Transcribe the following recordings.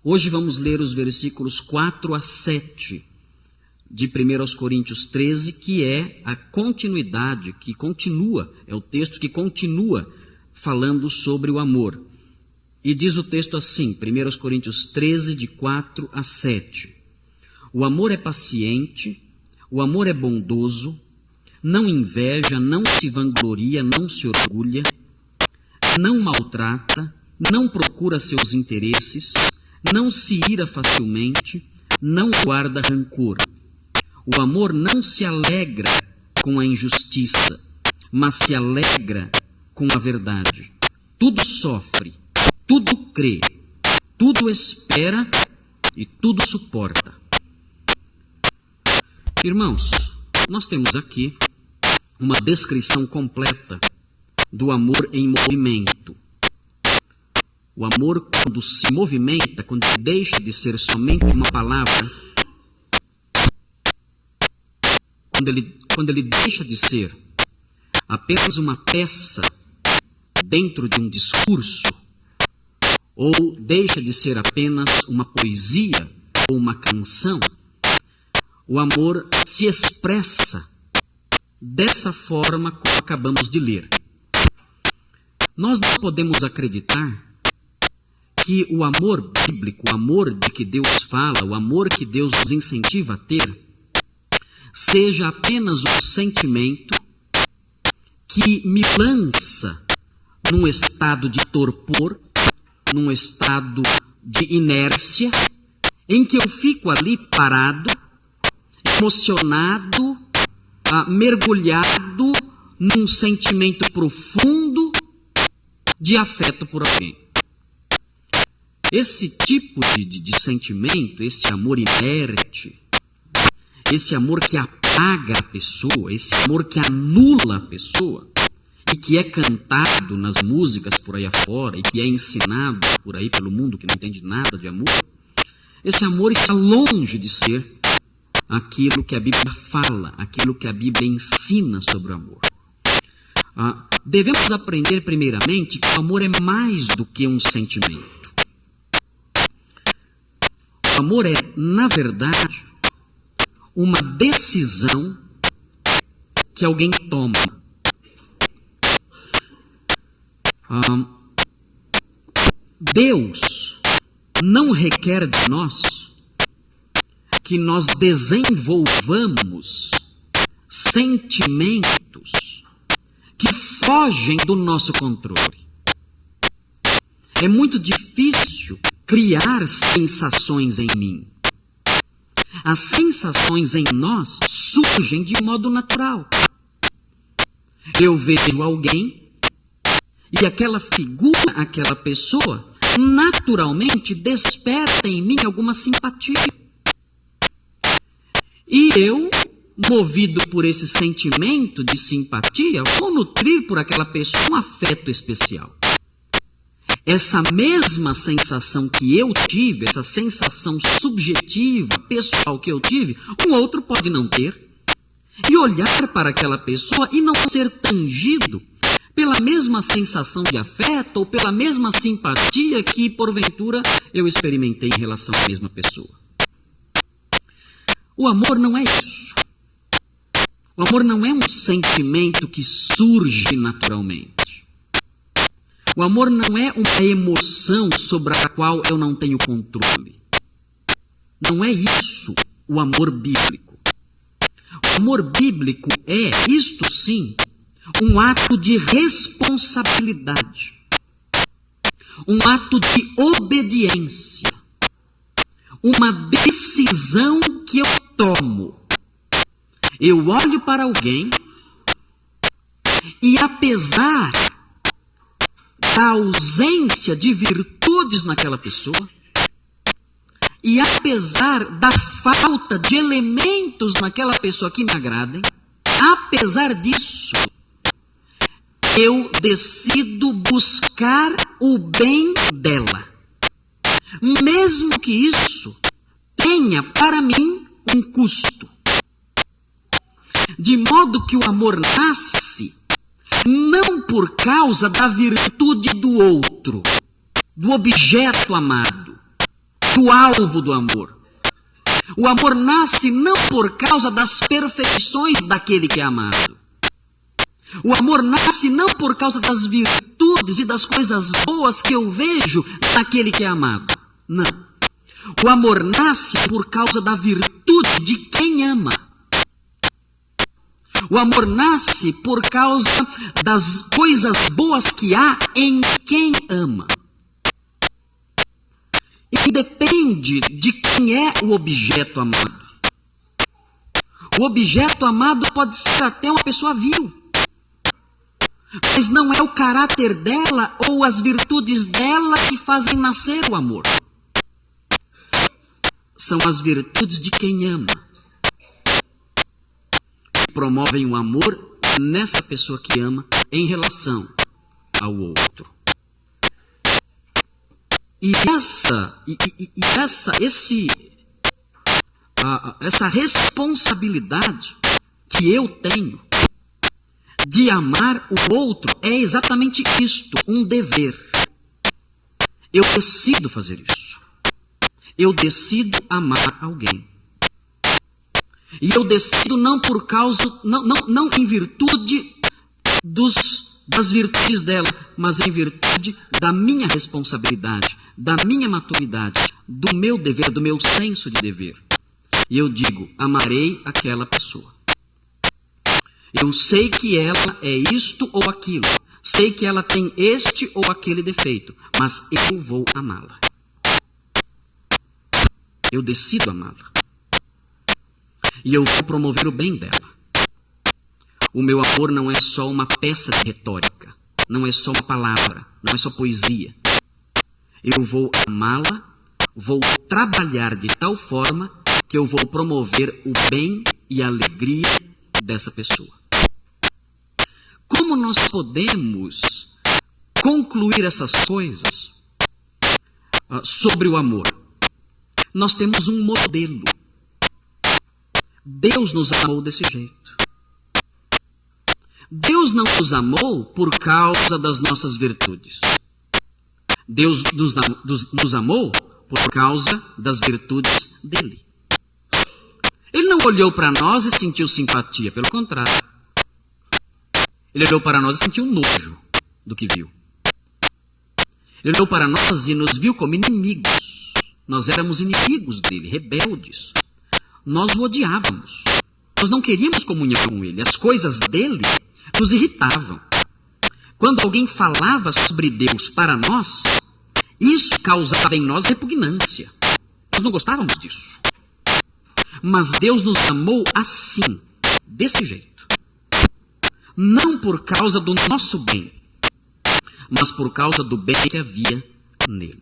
Hoje vamos ler os versículos 4 a 7 de 1 Coríntios 13, que é a continuidade, é o texto que continua falando sobre o amor. E diz o texto assim, 1 Coríntios 13, de 4 a 7. O amor é paciente, o amor é bondoso, não inveja, não se vangloria, não se orgulha, não maltrata, não procura seus interesses, não se ira facilmente, não guarda rancor. O amor não se alegra com a injustiça, mas se alegra com a verdade. Tudo sofre, tudo crê, tudo espera e tudo suporta. Irmãos, nós temos aqui uma descrição completa do amor em movimento. O amor, quando se movimenta, quando deixa de ser somente uma palavra, quando ele deixa de ser apenas uma peça dentro de um discurso, ou deixa de ser apenas uma poesia ou uma canção, o amor se expressa dessa forma como acabamos de ler. Nós não podemos acreditar que o amor bíblico, o amor de que Deus fala, o amor que Deus nos incentiva a ter, seja apenas um sentimento que me lança num estado de torpor, num estado de inércia, em que eu fico ali parado, emocionado, mergulhado num sentimento profundo de afeto por alguém. Esse tipo de sentimento, esse amor inerte, esse amor que apaga a pessoa, esse amor que anula a pessoa, e que é cantado nas músicas por aí afora, e que é ensinado por aí pelo mundo que não entende nada de amor, esse amor está longe de ser aquilo que a Bíblia fala, aquilo que a Bíblia ensina sobre o amor. Devemos aprender primeiramente que o amor é mais do que um sentimento. O amor é, na verdade, uma decisão que alguém toma. Deus não requer de nós que nós desenvolvamos sentimentos que fogem do nosso controle. É muito difícil criar sensações em mim. As sensações em nós surgem de modo natural. Eu vejo alguém e aquela figura, aquela pessoa, naturalmente desperta em mim alguma simpatia. E eu, movido por esse sentimento de simpatia, vou nutrir por aquela pessoa um afeto especial. Essa mesma sensação que eu tive, essa sensação subjetiva, pessoal que eu tive, um outro pode não ter. E olhar para aquela pessoa e não ser tangido pela mesma sensação de afeto ou pela mesma simpatia que, porventura, eu experimentei em relação à mesma pessoa. O amor não é isso. O amor não é um sentimento que surge naturalmente. O amor não é uma emoção sobre a qual eu não tenho controle. Não é isso o amor bíblico. O amor bíblico é, isto sim, um ato de responsabilidade. Um ato de obediência. Uma decisão que eu tomo. Eu olho para alguém e, apesar da ausência de virtudes naquela pessoa, e apesar da falta de elementos naquela pessoa que me agradem, apesar disso, eu decido buscar o bem dela. Mesmo que isso tenha para mim um custo. De modo que o amor nasce não por causa da virtude do outro, do objeto amado, do alvo do amor. O amor nasce não por causa das perfeições daquele que é amado. O amor nasce não por causa das virtudes e das coisas boas que eu vejo naquele que é amado. Não. O amor nasce por causa da virtude de quem ama. O amor nasce por causa das coisas boas que há em quem ama. Independe de quem é o objeto amado. O objeto amado pode ser até uma pessoa vil, mas não é o caráter dela ou as virtudes dela que fazem nascer o amor. São as virtudes de quem ama, que promovem o amor nessa pessoa que ama em relação ao outro. E essa responsabilidade que eu tenho de amar o outro é exatamente isto, um dever. Eu decido fazer isso. Eu decido amar alguém. E eu decido não por causa, não em virtude das virtudes dela, mas em virtude da minha responsabilidade, da minha maturidade, do meu dever, do meu senso de dever. E eu digo, amarei aquela pessoa. Eu sei que ela é isto ou aquilo. Sei que ela tem este ou aquele defeito, mas eu vou amá-la. Eu decido amá-la. E eu vou promover o bem dela. O meu amor não é só uma peça de retórica, não é só uma palavra, não é só poesia. Eu vou amá-la, vou trabalhar de tal forma que eu vou promover o bem e a alegria dessa pessoa. Como nós podemos concluir essas coisas sobre o amor? Nós temos um modelo. Deus nos amou desse jeito. Deus não nos amou por causa das nossas virtudes. Deus nos amou por causa das virtudes dele. Ele não olhou para nós e sentiu simpatia, pelo contrário. Ele olhou para nós e sentiu nojo do que viu. Ele olhou para nós e nos viu como inimigos. Nós éramos inimigos dele, rebeldes. Nós o odiávamos. Nós não queríamos comunhão com ele. As coisas dele nos irritavam. Quando alguém falava sobre Deus para nós, isso causava em nós repugnância. Nós não gostávamos disso. Mas Deus nos amou assim, desse jeito. Não por causa do nosso bem, mas por causa do bem que havia nele.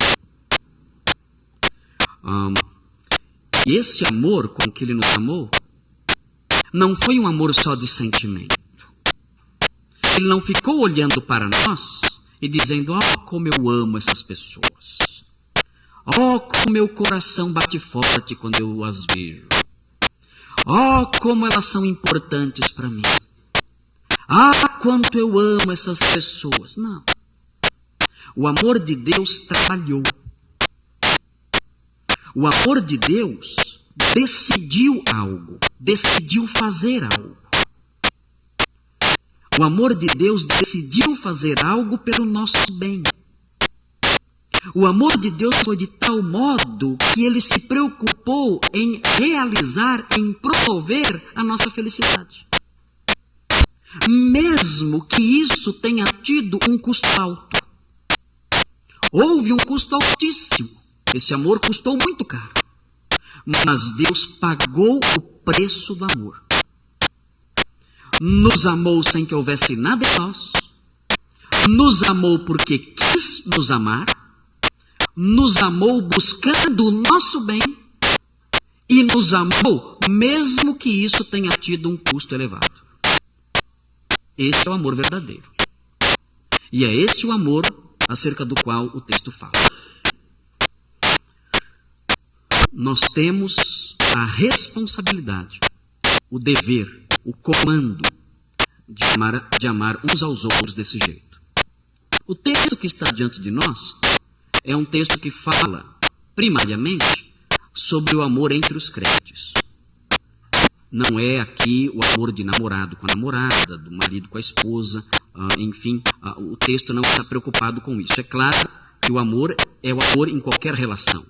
E esse amor com que ele nos amou, não foi um amor só de sentimento. Ele não ficou olhando para nós e dizendo, como eu amo essas pessoas. Como meu coração bate forte quando eu as vejo. Como elas são importantes para mim. Quanto eu amo essas pessoas. Não. O amor de Deus trabalhou. O amor de Deus decidiu algo, decidiu fazer algo. O amor de Deus decidiu fazer algo pelo nosso bem. O amor de Deus foi de tal modo que ele se preocupou em realizar, em promover a nossa felicidade. Mesmo que isso tenha tido um custo alto. Houve um custo altíssimo. Esse amor custou muito caro. Mas Deus pagou o preço do amor. Nos amou sem que houvesse nada em nós. Nos amou porque quis nos amar. Nos amou buscando o nosso bem. E nos amou mesmo que isso tenha tido um custo elevado. Esse é o amor verdadeiro. E é esse o amor acerca do qual o texto fala. Nós temos a responsabilidade, o dever, o comando de amar uns aos outros desse jeito. O texto que está diante de nós é um texto que fala primariamente sobre o amor entre os crentes. Não é aqui o amor de namorado com a namorada, do marido com a esposa, enfim, o texto não está preocupado com isso. É claro que o amor é o amor em qualquer relação.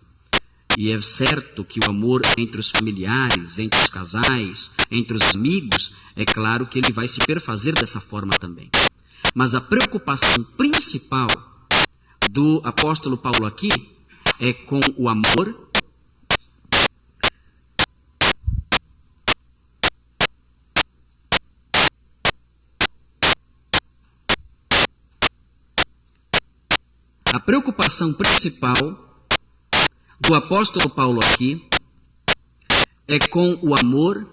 E é certo que o amor entre os familiares, entre os casais, entre os amigos, é claro que ele vai se perfazer dessa forma também. Mas a preocupação principal do apóstolo Paulo aqui é com o amor A preocupação principal do apóstolo Paulo aqui é com o amor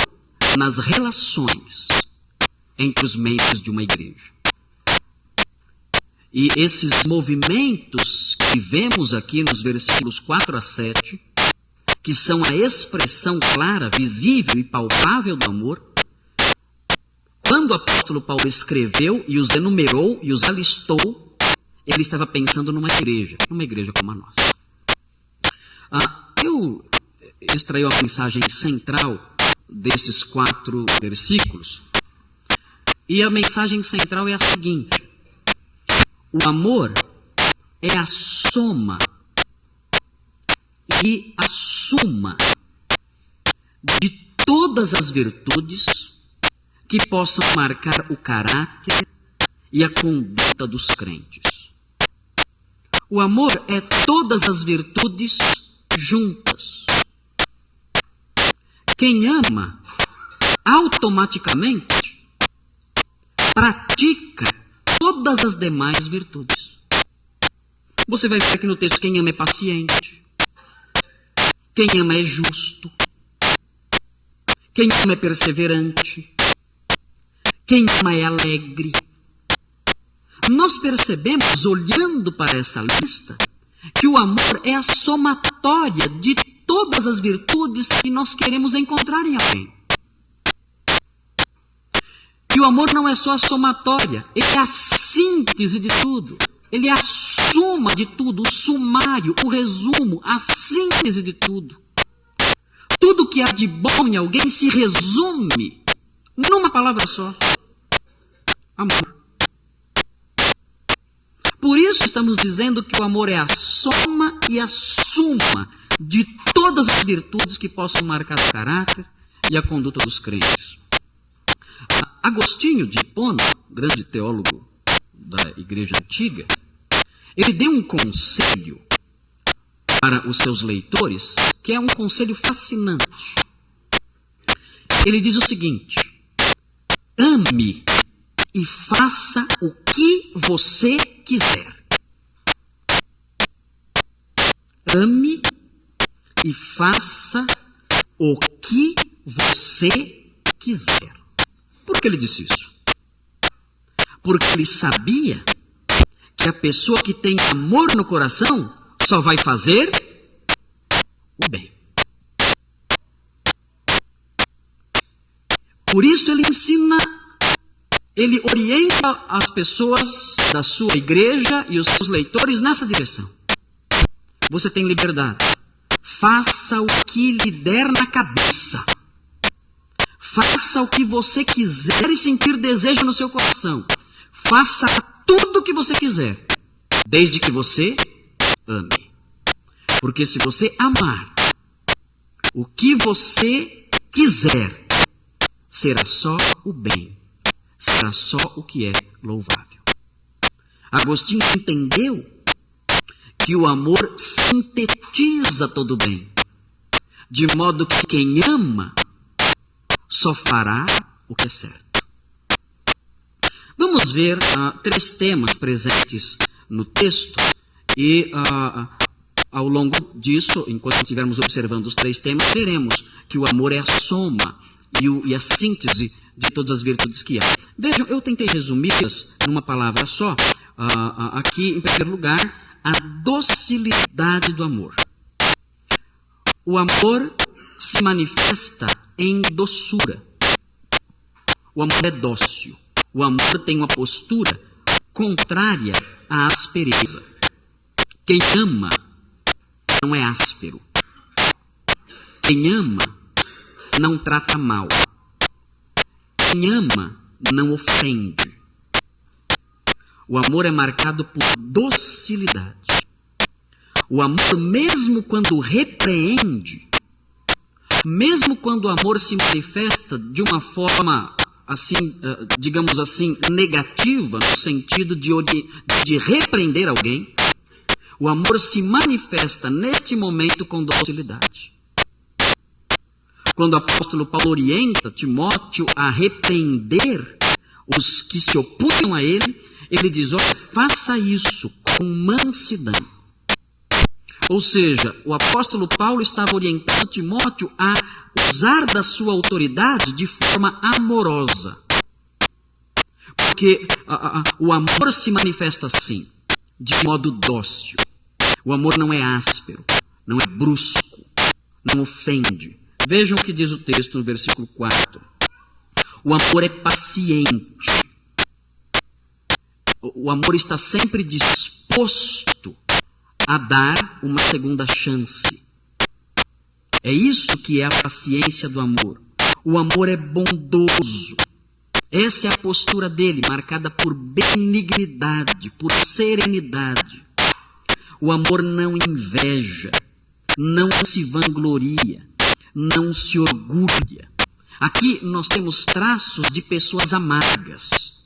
nas relações entre os membros de uma igreja. E esses movimentos que vemos aqui nos versículos 4 a 7, que são a expressão clara, visível e palpável do amor, quando o apóstolo Paulo escreveu e os enumerou e os alistou, ele estava pensando numa igreja como a nossa. Eu extraí a mensagem central desses 4 versículos, e a mensagem central é a seguinte: o amor é a soma e a suma de todas as virtudes que possam marcar o caráter e a conduta dos crentes. O amor é todas as virtudes juntas. Quem ama, automaticamente, pratica todas as demais virtudes. Você vai ver aqui no texto: quem ama é paciente, quem ama é justo, quem ama é perseverante, quem ama é alegre. Nós percebemos, olhando para essa lista, que o amor é a somatória de todas as virtudes que nós queremos encontrar em alguém. E o amor não é só a somatória, ele é a síntese de tudo. Ele é a suma de tudo, o sumário, o resumo, a síntese de tudo. Tudo que há de bom em alguém se resume numa palavra só: amor. Por isso estamos dizendo que o amor é a soma e a suma de todas as virtudes que possam marcar o caráter e a conduta dos crentes. Agostinho de Hipona, grande teólogo da Igreja Antiga, ele deu um conselho para os seus leitores, que é um conselho fascinante. Ele diz o seguinte: ame e faça o que você quiser. Ame e faça o que você quiser. Por que ele disse isso? Porque ele sabia que a pessoa que tem amor no coração só vai fazer o bem. Por isso ele ensina, ele orienta as pessoas da sua igreja e os seus leitores nessa direção. Você tem liberdade. Faça o que lhe der na cabeça. Faça o que você quiser e sentir desejo no seu coração. Faça tudo o que você quiser, desde que você ame. Porque se você amar o que você quiser, será só o bem. Será só o que é louvável. Agostinho entendeu que o amor sintetiza todo o bem, de modo que quem ama só fará o que é certo. Vamos ver 3 temas presentes no texto e ao longo disso, enquanto estivermos observando os 3 temas, veremos que o amor é a soma e a síntese de todas as virtudes que há. Vejam, eu tentei resumi-las numa palavra só. Aqui, em primeiro lugar, a docilidade do amor. O amor se manifesta em doçura. O amor é dócil. O amor tem uma postura contrária à aspereza. Quem ama não é áspero. Quem ama não trata mal. Quem ama não ofende. O amor é marcado por docilidade. O amor, mesmo quando repreende, mesmo quando o amor se manifesta de uma forma, assim, digamos assim, negativa, no sentido de repreender alguém, o amor se manifesta neste momento com docilidade. Quando o apóstolo Paulo orienta Timóteo a repreender os que se opunham a ele, ele diz, olha, faça isso com mansidão. Ou seja, o apóstolo Paulo estava orientando Timóteo a usar da sua autoridade de forma amorosa. Porque o amor se manifesta assim, de modo dócil. O amor não é áspero, não é brusco, não ofende. Vejam o que diz o texto no versículo 4. O amor é paciente. O amor está sempre disposto a dar uma segunda chance. É isso que é a paciência do amor. O amor é bondoso. Essa é a postura dele, marcada por benignidade, por serenidade. O amor não inveja, não se vangloria, não se orgulha. Aqui nós temos traços de pessoas amargas,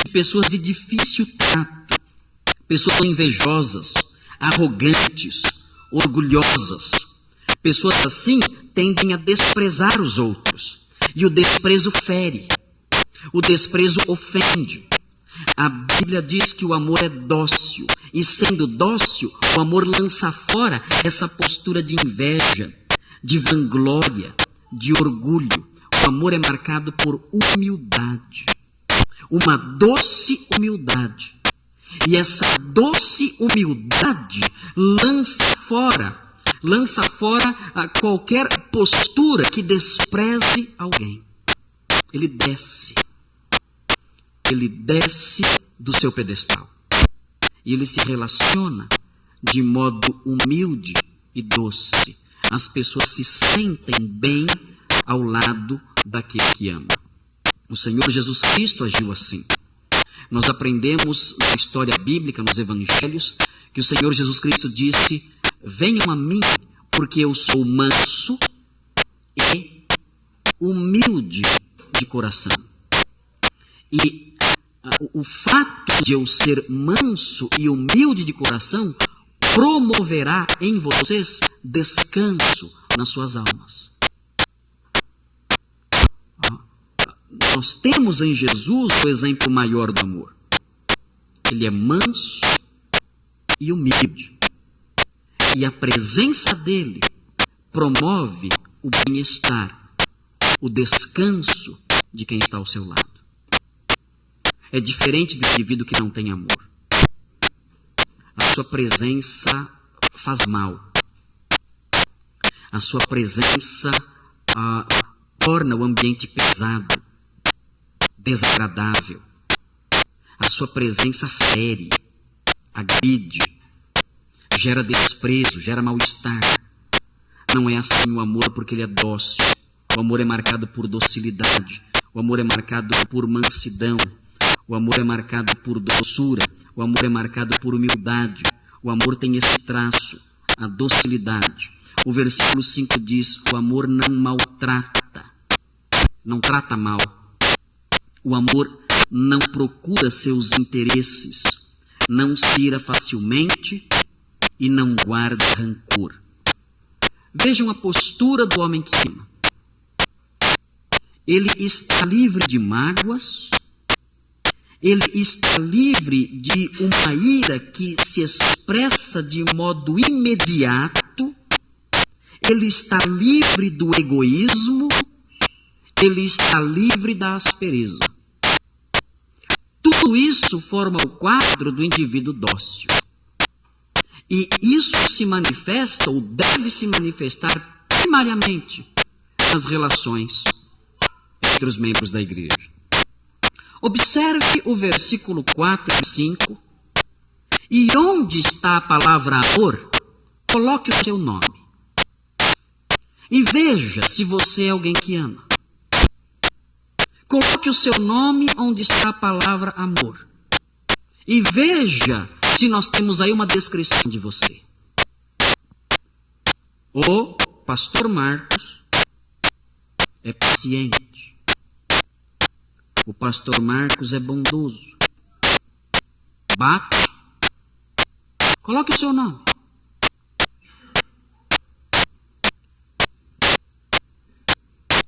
de pessoas de difícil trato, pessoas invejosas, arrogantes, orgulhosas. Pessoas assim tendem a desprezar os outros. E o desprezo fere. O desprezo ofende. A Bíblia diz que o amor é dócil. E sendo dócil, o amor lança fora essa postura de inveja, de vanglória, de orgulho. O amor é marcado por humildade. Uma doce humildade. E essa doce humildade lança fora qualquer postura que despreze alguém. Ele desce do seu pedestal. E ele se relaciona de modo humilde e doce. As pessoas se sentem bem ao lado daquele que ama. O Senhor Jesus Cristo agiu assim. Nós aprendemos na história bíblica, nos evangelhos, que o Senhor Jesus Cristo disse, venham a mim, porque eu sou manso e humilde de coração. E o fato de eu ser manso e humilde de coração promoverá em vocês descanso nas suas almas. Nós temos em Jesus o exemplo maior do amor. Ele é manso e humilde. E a presença dele promove o bem-estar, o descanso de quem está ao seu lado. É diferente do indivíduo que não tem amor. A sua presença faz mal. A sua presença torna o ambiente pesado, desagradável. A sua presença fere, agride, gera desprezo, gera mal-estar. Não é assim o amor, porque ele é dócil. O amor é marcado por docilidade. O amor é marcado por mansidão. O amor é marcado por doçura. O amor é marcado por humildade. O amor tem esse traço, a docilidade. O versículo 5 diz, o amor não maltrata, não trata mal. O amor não procura seus interesses, não se ira facilmente e não guarda rancor. Vejam a postura do homem que ama. Ele está livre de mágoas, ele está livre de uma ira que se expressa de modo imediato, ele está livre do egoísmo, ele está livre da aspereza. Tudo isso forma o quadro do indivíduo dócil. E isso se manifesta, ou deve se manifestar, primariamente nas relações entre os membros da igreja. Observe o versículo 4 e 5. E onde está a palavra amor, Coloque o seu nome. E veja se você é alguém que ama. Coloque o seu nome onde está a palavra amor. E veja se nós temos aí uma descrição de você. O pastor Marcos é paciente. O pastor Marcos é bondoso. Bate. Coloque o seu nome.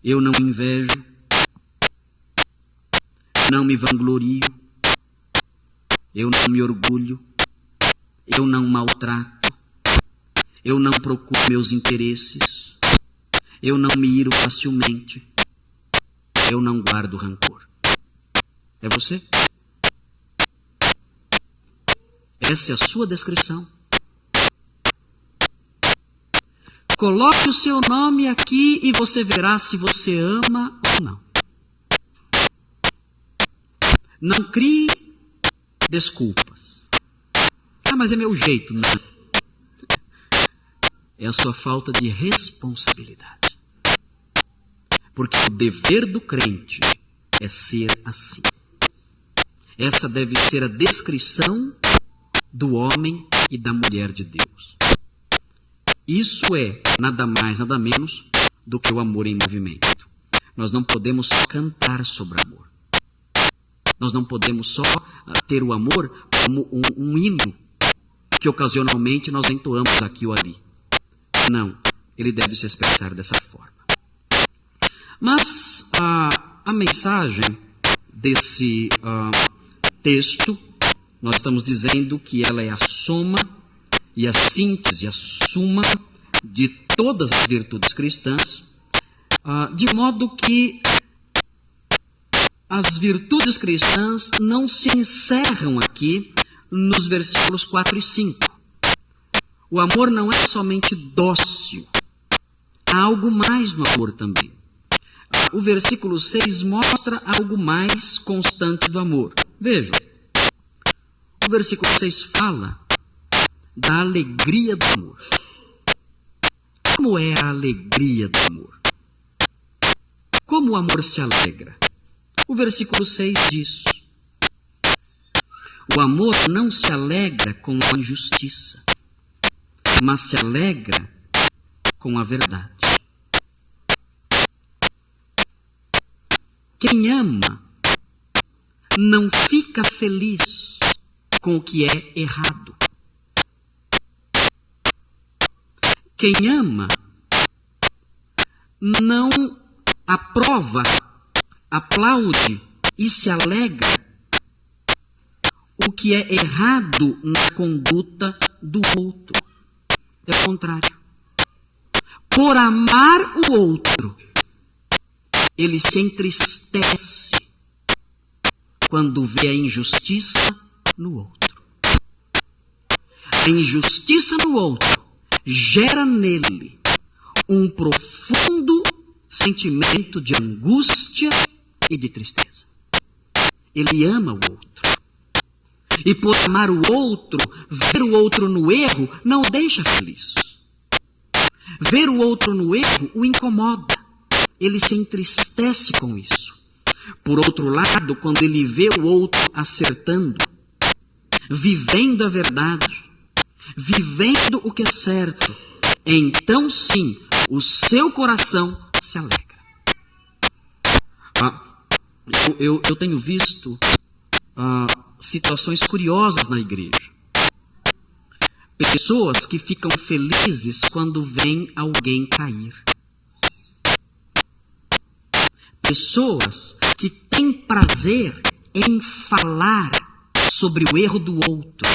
Eu não invejo. Não me vanglorio. Eu não me orgulho. Eu não maltrato. Eu não procuro meus interesses. Eu não me iro facilmente. Eu não guardo rancor. É você? Essa é a sua descrição. Coloque o seu nome aqui e você verá se você ama ou não. Não crie desculpas. Mas é meu jeito. Não. É a sua falta de responsabilidade. Porque o dever do crente é ser assim. Essa deve ser a descrição do homem e da mulher de Deus. Isso é nada mais, nada menos do que o amor em movimento. Nós não podemos só cantar sobre amor. Nós não podemos só ter o amor como um hino que ocasionalmente nós entoamos aqui ou ali. Não, ele deve se expressar dessa forma. Mas a mensagem desse texto, nós estamos dizendo que ela é a soma e a síntese, a suma de todas as virtudes cristãs, de modo que as virtudes cristãs não se encerram aqui nos versículos 4 e 5. O amor não é somente dócil, há algo mais no amor também. O versículo 6 mostra algo mais constante do amor. Vejam, o versículo 6 fala da alegria do amor. Como é a alegria do amor? Como o amor se alegra? O versículo 6 diz: o amor não se alegra com a injustiça, mas se alegra com a verdade. Quem ama não fica feliz com o que é errado. Quem ama não aprova, aplaude e se alegra o que é errado na conduta do outro. É o contrário. Por amar o outro, ele se entristece quando vê a injustiça no outro. A injustiça no outro gera nele um profundo sentimento de angústia e de tristeza. Ele ama o outro. E por amar o outro, ver o outro no erro não o deixa feliz. Ver o outro no erro o incomoda. Ele se entristece com isso. Por outro lado, quando ele vê o outro acertando, vivendo a verdade, vivendo o que é certo, então sim, o seu coração se alegra. Eu tenho visto situações curiosas na igreja. Pessoas que ficam felizes quando veem alguém cair. Pessoas que têm prazer em falar sobre o erro do outro,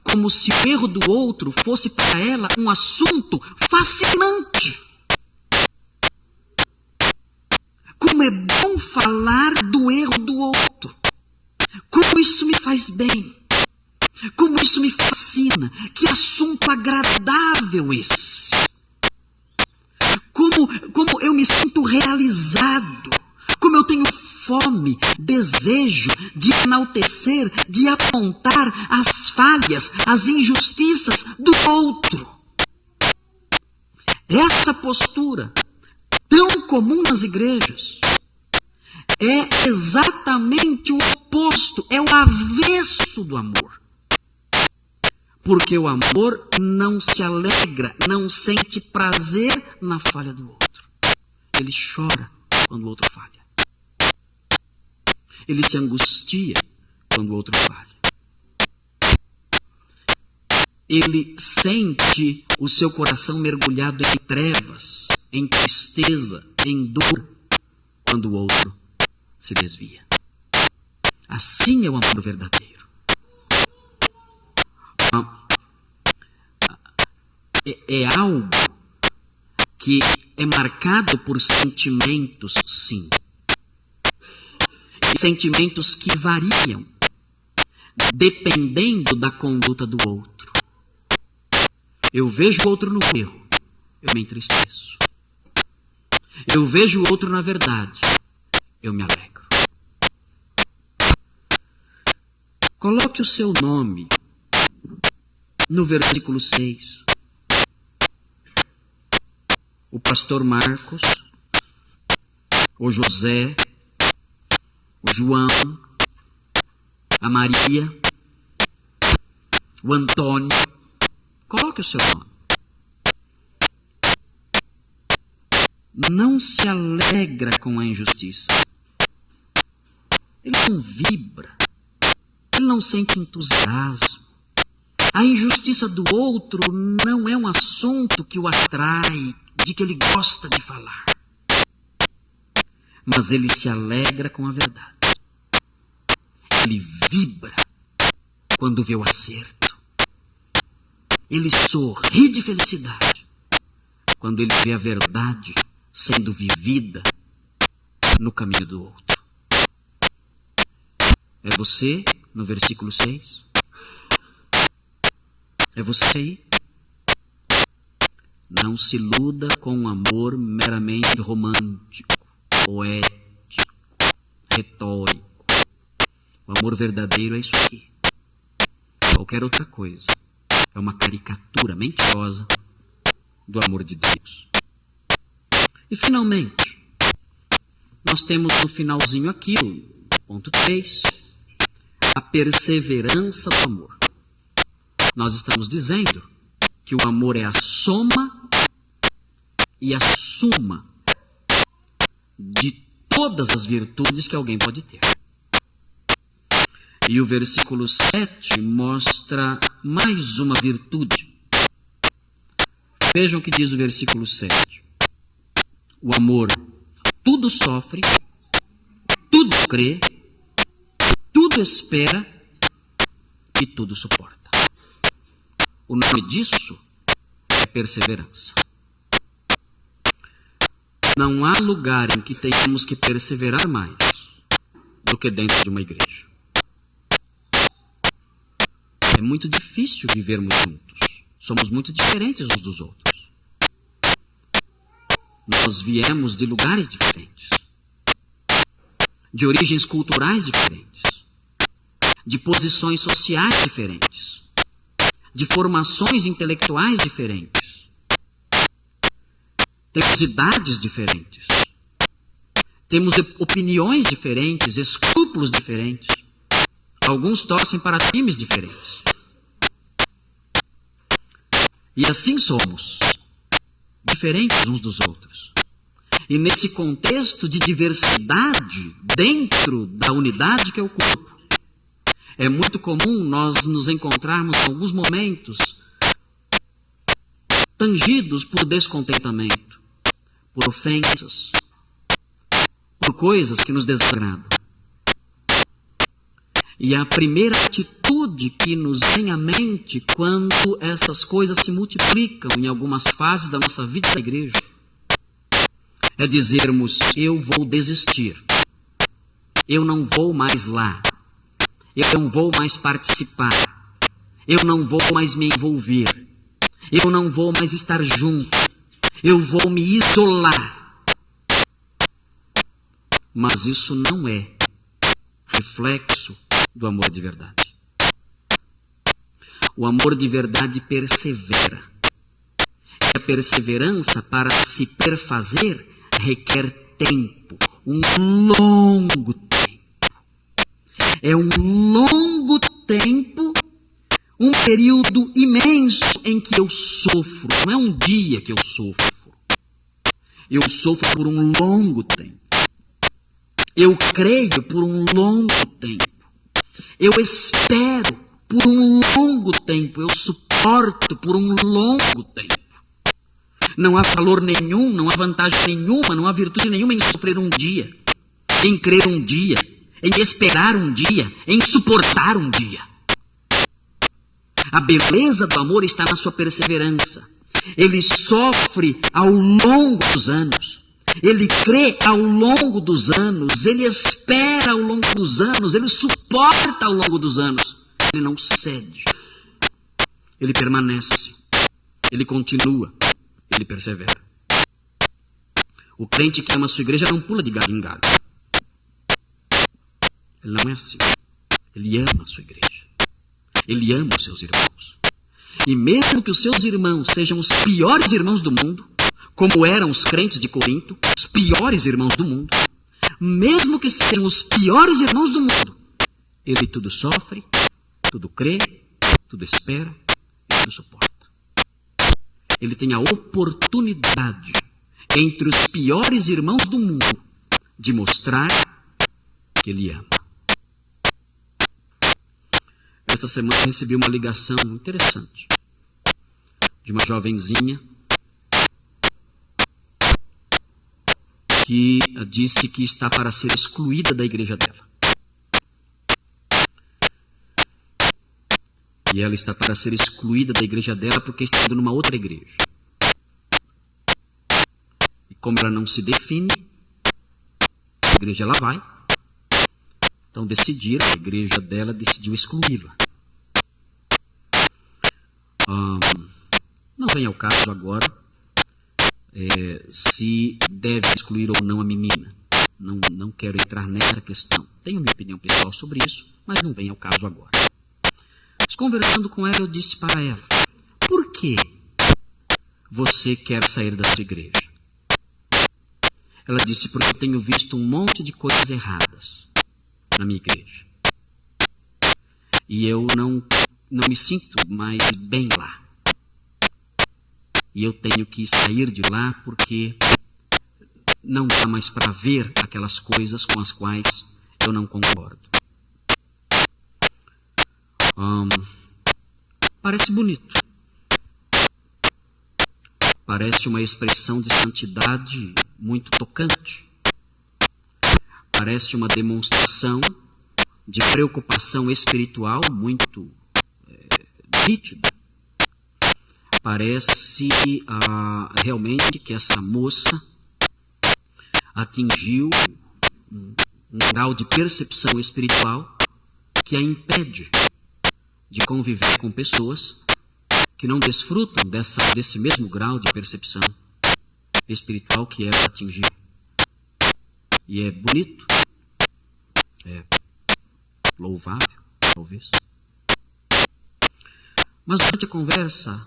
como se o erro do outro fosse para ela um assunto fascinante. Como é bom falar do erro do outro. Como isso me faz bem. Como isso me fascina. Que assunto agradável esse. Como eu me sinto realizado. Como eu tenho fome, desejo de enaltecer, de apontar as falhas, as injustiças do outro. Essa postura, tão comum nas igrejas, é exatamente o oposto, é o avesso do amor. Porque o amor não se alegra, não sente prazer na falha do outro. Ele chora quando o outro falha. Ele se angustia quando o outro falha. Ele sente o seu coração mergulhado em trevas, em tristeza, em dor, quando o outro se desvia. Assim é o amor verdadeiro. É algo que é marcado por sentimentos, sim. E sentimentos que variam, dependendo da conduta do outro. Eu vejo o outro no erro, eu me entristeço. Eu vejo o outro na verdade, eu me alegro. Coloque o seu nome no versículo 6. O pastor Marcos, o José, o João, a Maria, o Antônio. Coloque o seu nome. Não se alegra com a injustiça. Ele não vibra. Ele não sente entusiasmo. A injustiça do outro não é um assunto que o atrai, de que ele gosta de falar. Mas ele se alegra com a verdade. Ele vibra quando vê o acerto. Ele sorri de felicidade quando ele vê a verdade sendo vivida no caminho do outro. É você, no versículo 6? É você aí? Não se iluda com um amor meramente romântico, poético, retórico. O amor verdadeiro é isso aqui. Qualquer outra coisa é uma caricatura mentirosa do amor de Deus. E finalmente, nós temos no finalzinho aqui, o ponto 3, a perseverança do amor. Nós estamos dizendo que o amor é a soma e a suma de todas as virtudes que alguém pode ter. E o versículo 7 mostra mais uma virtude. Vejam o que diz o versículo 7. O amor tudo sofre, tudo crê, tudo espera e tudo suporta. O nome disso é perseverança. Não há lugar em que tenhamos que perseverar mais do que dentro de uma igreja. É muito difícil vivermos juntos. Somos muito diferentes uns dos outros. Nós viemos de lugares diferentes, de origens culturais diferentes, de posições sociais diferentes, de formações intelectuais diferentes. Temos idades diferentes, temos opiniões diferentes, escrúpulos diferentes. Alguns torcem para times diferentes. E assim somos, diferentes uns dos outros. E nesse contexto de diversidade dentro da unidade que é o corpo, é muito comum nós nos encontrarmos em alguns momentos tangidos por descontentamento, por ofensas, por coisas que nos desagradam. E a primeira atitude que nos vem à mente quando essas coisas se multiplicam em algumas fases da nossa vida da igreja é dizermos: eu vou desistir, eu não vou mais lá, eu não vou mais participar, eu não vou mais me envolver, eu não vou mais estar junto, eu vou me isolar. Mas isso não é reflexo do amor de verdade. O amor de verdade persevera. a perseverança, para se perfazer, requer tempo, um longo tempo. É um longo tempo, um período imenso em que eu sofro. Não é um dia que eu sofro. Eu sofro por um longo tempo. Eu creio por um longo tempo. Eu espero por um longo tempo. Eu suporto por um longo tempo. Não há valor nenhum, não há vantagem nenhuma, não há virtude nenhuma em sofrer um dia, em crer um dia, em esperar um dia, em suportar um dia. A beleza do amor está na sua perseverança. Ele sofre ao longo dos anos. Ele crê ao longo dos anos. Ele espera ao longo dos anos. Ele suporta ao longo dos anos. Ele não cede. Ele permanece. Ele continua. Ele persevera. O crente que ama a sua igreja não pula de galho em galho. Ele não é assim. Ele ama a sua igreja. Ele ama os seus irmãos. E mesmo que os seus irmãos sejam os piores irmãos do mundo, como eram os crentes de Corinto, os piores irmãos do mundo, mesmo que sejam os piores irmãos do mundo, ele tudo sofre, tudo crê, tudo espera e tudo suporta. Ele tem a oportunidade, entre os piores irmãos do mundo, de mostrar que ele ama. Essa semana recebi uma ligação interessante de uma jovenzinha que disse que está para ser excluída da igreja dela. E ela está para ser excluída da igreja dela porque está indo numa outra igreja. E como ela não se define, a igreja ela vai. Então decidiram, a igreja dela decidiu excluí-la. Não vem ao caso agora se deve excluir ou não a menina. Não quero entrar nessa questão. Tenho minha opinião pessoal sobre isso, mas não vem ao caso agora. Mas conversando com ela, eu disse para ela: por que você quer sair da sua igreja? Ela disse: porque eu tenho visto um monte de coisas erradas na minha igreja. E eu não me sinto mais bem lá. E eu tenho que sair de lá porque não dá mais para ver aquelas coisas com as quais eu não concordo. Parece bonito. Parece uma expressão de santidade muito tocante. Parece uma demonstração de preocupação espiritual muito nítida. Parece realmente que essa moça atingiu um grau de percepção espiritual que a impede de conviver com pessoas que não desfrutam desse mesmo grau de percepção espiritual que ela atingiu. E é bonito, é louvável, talvez. Mas durante a conversa,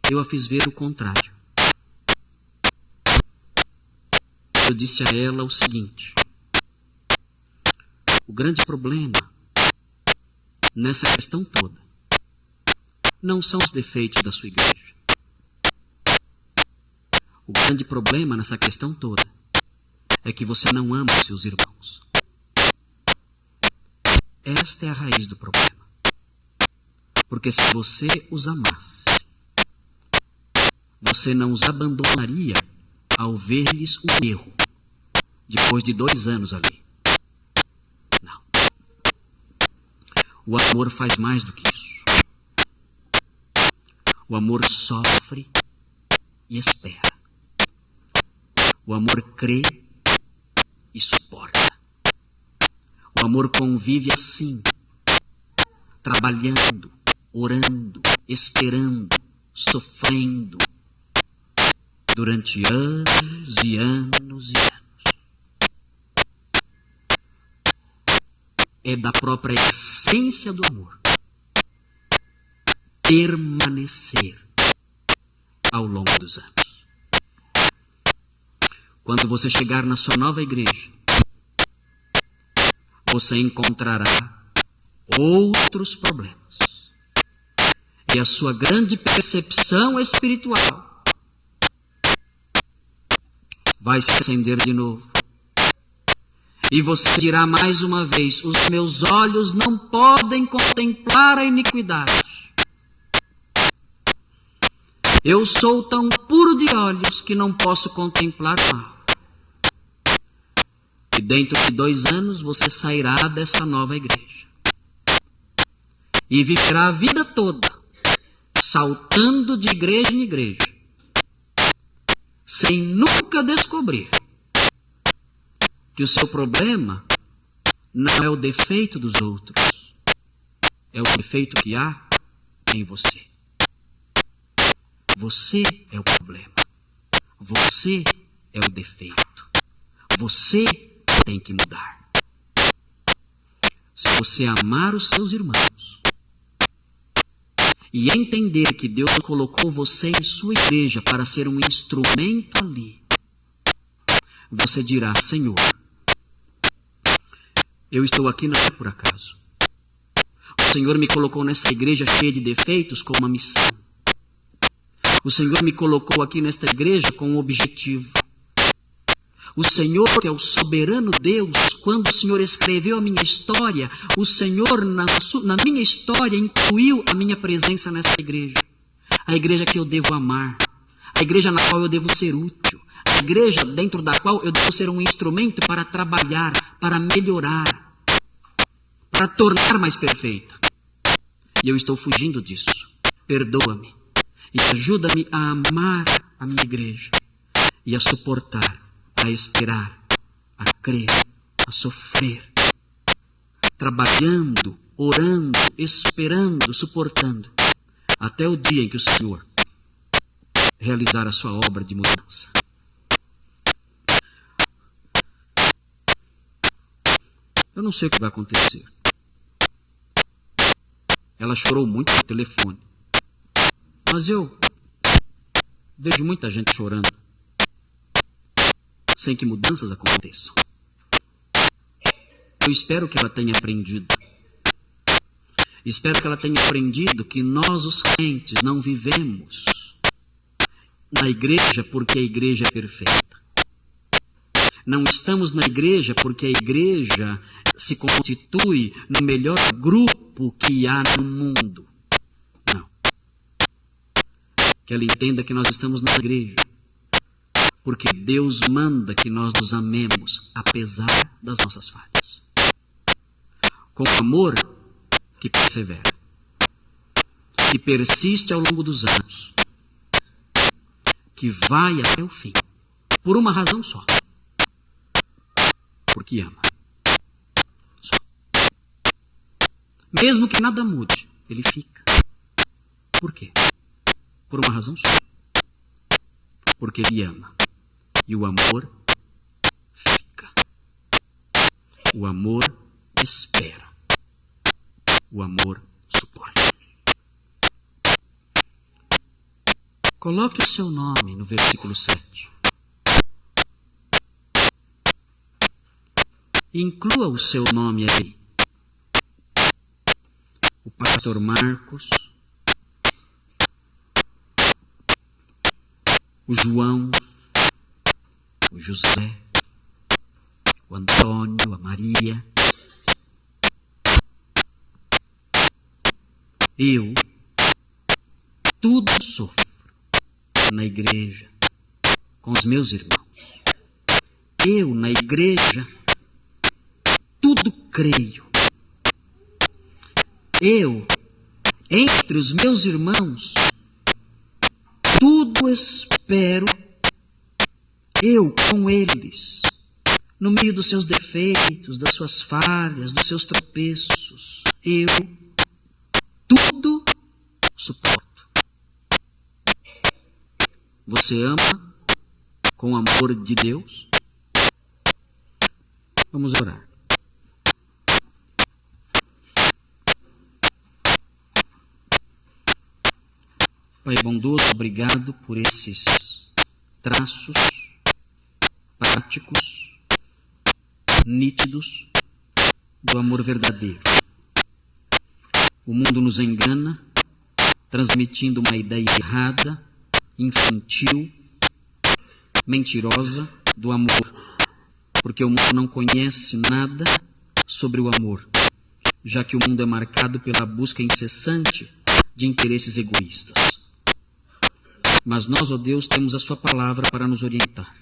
eu a fiz ver o contrário. Eu disse a ela o seguinte: o grande problema nessa questão toda não são os defeitos da sua igreja. O grande problema nessa questão toda é que você não ama os seus irmãos. Esta é a raiz do problema. Porque se você os amasse, você não os abandonaria ao ver-lhes um erro, depois de 2 anos ali. Não. O amor faz mais do que isso. O amor sofre e espera. O amor crê e suporta. O amor convive assim, trabalhando, orando, esperando, sofrendo, durante anos e anos e anos. É da própria essência do amor permanecer ao longo dos anos. Quando você chegar na sua nova igreja, você encontrará outros problemas. E a sua grande percepção espiritual vai se acender de novo. E você dirá mais uma vez: os meus olhos não podem contemplar a iniquidade. Eu sou tão puro de olhos que não posso contemplar o mal. E dentro de 2 anos você sairá dessa nova igreja. E viverá a vida toda saltando de igreja em igreja, sem nunca descobrir que o seu problema não é o defeito dos outros, é o defeito que há em você. Você é o problema. Você é o defeito. Você tem que mudar. Se você amar os seus irmãos e entender que Deus colocou você em sua igreja para ser um instrumento ali, você dirá: Senhor, eu estou aqui não é por acaso. O Senhor me colocou nessa igreja cheia de defeitos com uma missão. O Senhor me colocou aqui nesta igreja com um objetivo. O Senhor, que é o soberano Deus, quando o Senhor escreveu a minha história, o Senhor na minha história incluiu a minha presença nessa igreja. A igreja que eu devo amar, a igreja na qual eu devo ser útil, a igreja dentro da qual eu devo ser um instrumento para trabalhar, para melhorar, para tornar mais perfeita. E eu estou fugindo disso. Perdoa-me e ajuda-me a amar a minha igreja e a suportar, a esperar, a crer, a sofrer, trabalhando, orando, esperando, suportando, até o dia em que o Senhor realizar a sua obra de mudança. Eu não sei o que vai acontecer. Ela chorou muito no telefone, mas eu vejo muita gente chorando sem que mudanças aconteçam. Eu espero que ela tenha aprendido. Espero que ela tenha aprendido que nós, os crentes, não vivemos na igreja porque a igreja é perfeita. Não estamos na igreja porque a igreja se constitui no melhor grupo que há no mundo. Não. Que ela entenda que nós estamos na igreja porque Deus manda que nós nos amemos, apesar das nossas falhas. Com amor que persevera, que persiste ao longo dos anos, que vai até o fim, por uma razão só: porque ama. Só. Mesmo que nada mude, ele fica. Por quê? Por uma razão só: porque ele ama. E o amor fica. O amor espera. O amor suporta. Coloque o seu nome no versículo 7. Inclua o seu nome aí. O pastor Marcos, o João, o José, o Antônio, a Maria. Eu tudo sofro na igreja com os meus irmãos. Eu na igreja tudo creio. Eu entre os meus irmãos tudo espero. Eu com eles, no meio dos seus defeitos, das suas falhas, dos seus tropeços, eu tudo suporto. Você ama com o amor de Deus? Vamos orar. Pai bondoso, obrigado por esses traços práticos, nítidos, do amor verdadeiro. O mundo nos engana, transmitindo uma ideia errada, infantil, mentirosa do amor, porque o mundo não conhece nada sobre o amor, já que o mundo é marcado pela busca incessante de interesses egoístas. Mas nós, ó Deus, temos a sua palavra para nos orientar.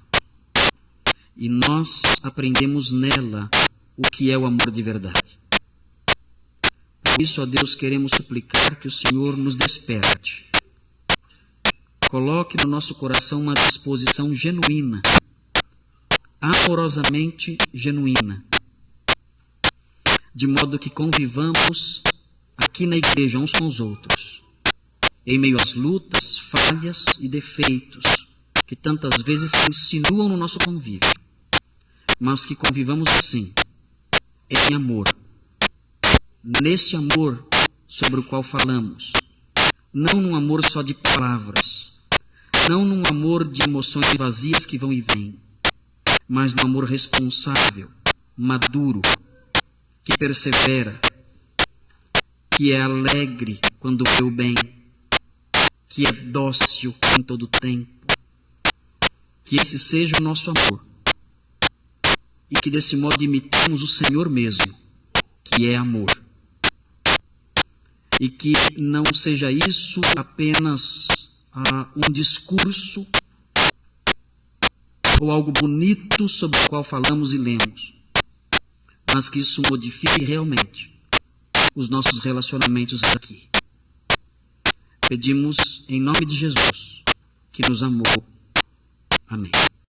E nós aprendemos nela o que é o amor de verdade. Por isso, ó Deus, queremos suplicar que o Senhor nos desperte. Coloque no nosso coração uma disposição genuína, amorosamente genuína, de modo que convivamos aqui na igreja uns com os outros, em meio às lutas, falhas e defeitos que tantas vezes se insinuam no nosso convívio, mas que convivamos sim, em amor, nesse amor sobre o qual falamos, não num amor só de palavras, não num amor de emoções vazias que vão e vêm, mas num amor responsável, maduro, que persevera, que é alegre quando vê o bem, que é dócil em todo o tempo. Que esse seja o nosso amor e que desse modo imitemos o Senhor mesmo, que é amor. E que não seja isso apenas um discurso ou algo bonito sobre o qual falamos e lemos, mas que isso modifique realmente os nossos relacionamentos aqui. Pedimos em nome de Jesus, que nos amou. Amém.